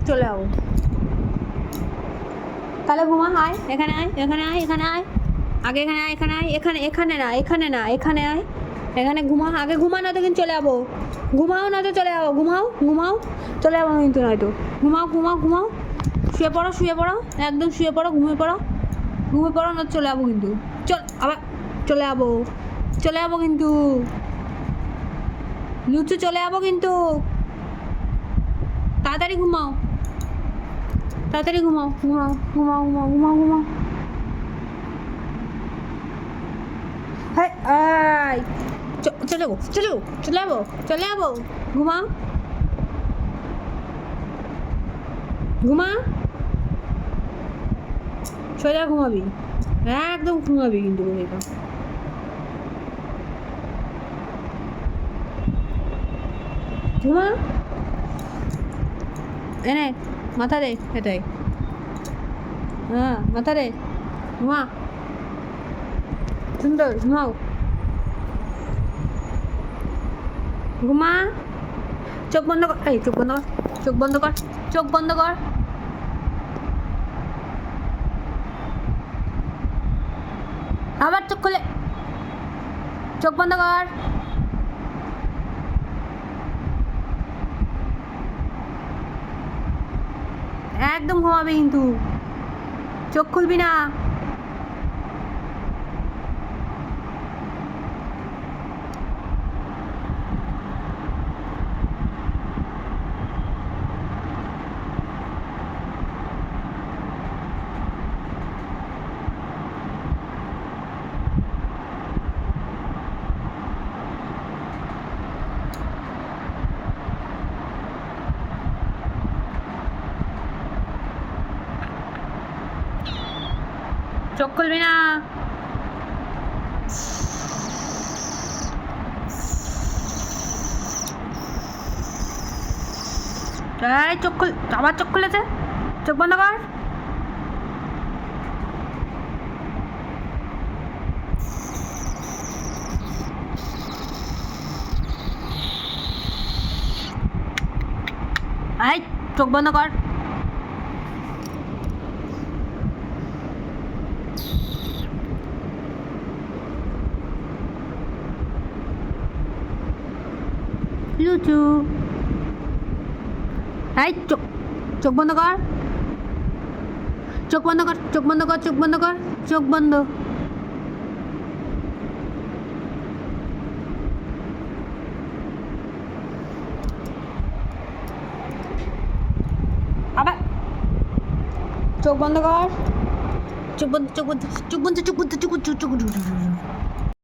চলে যাবো। তাহলে ঘুমা, আয় এখানে, আয় এখানে, আয় এখানে, আয় আগে এখানে, আয় এখানে, আয় এখানে, এখানে না, এখানে না, এখানে আয়, এখানে ঘুমা, আগে ঘুমা, না তো কিন্তু চলে যাবো। ঘুমাও না তো চলে যাবো, ঘুমাও ঘুমাও, চলে যাবো কিন্তু নয়তো। ঘুমাও ঘুমাও ঘুমাও, শুয়ে পড়ো শুয়ে পড়ো, একদম শুয়ে পড়ো, ঘুমিয়ে পড়ো, ঘুমিয়ে পড়ো, না চলে যাবো কিন্তু। চল আবার চলে যাবো, চলে যাবো কিন্তু লুচু, চলে যাবো কিন্তু। তাড়াতাড়ি ঘুমাও, তাড়াতাড়ি ঘুমাও, ঘুমাও ঘুমাও ঘুমাও ঘুমাও ঘুমাও। হ্যাঁ আয়, চলে যাবো, চলে যাবো, চলে যাবো, চলে যাবো। ঘুমাও ঘুমা, সোজা ঘুমাবি, একদম ঘুমাবি কিন্তু এটা। ঘুমা, এনে মাথা দে, এটাই, হ্যাঁ মাথা দে, ঘুমা, সুন্দর ঘুমাও, ঘুমা, চোখ বন্ধ কর, এই চোখ বন্ধ কর, চোখ বন্ধ কর, চোখ বন্ধ কর, আবার চোখ খুলে, চোখ বন্ধ কর, একদম ঘুমাবি কিন্তু, চোখ খুলবি না। চোখ খুলবি না, এই চোখ খুল, আবার চোখ খুলেছে, চোখ বন্ধ কর, এই চোখ বন্ধ কর, লুচু, এই চোখ, চোখ বন্ধ কর, চোখ বন্ধ কর, চোখ বন্ধ কর, চোখ বন্ধ কর, চোখ বন্ধ। আবার চোখ বন্ধ কর, চোখ বন্ধ, চোখ বন্ধ, চোখ বন্ধ, চোখ বন্ধ, চোখ বন্ধ, চোখ বন্ধ।